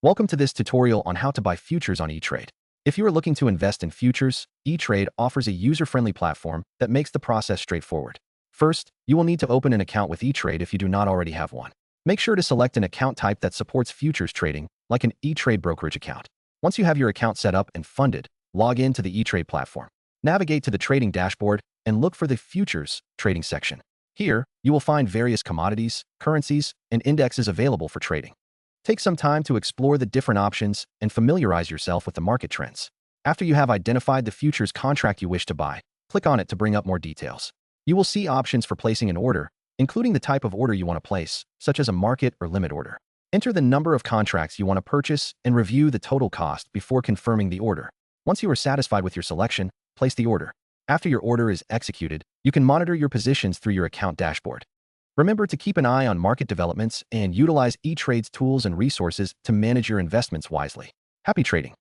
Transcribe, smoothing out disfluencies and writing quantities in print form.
Welcome to this tutorial on how to buy futures on ETrade. If you are looking to invest in futures, ETrade offers a user-friendly platform that makes the process straightforward. First, you will need to open an account with ETrade if you do not already have one. Make sure to select an account type that supports futures trading, like an ETrade brokerage account. Once you have your account set up and funded, log in to the ETrade platform. Navigate to the trading dashboard and look for the futures trading section. Here, you will find various commodities, currencies, and indexes available for trading. Take some time to explore the different options and familiarize yourself with the market trends. After you have identified the futures contract you wish to buy, click on it to bring up more details. You will see options for placing an order, including the type of order you want to place, such as a market or limit order. Enter the number of contracts you want to purchase and review the total cost before confirming the order. Once you are satisfied with your selection, place the order. After your order is executed, you can monitor your positions through your account dashboard. Remember to keep an eye on market developments and utilize ETrade's tools and resources to manage your investments wisely. Happy trading!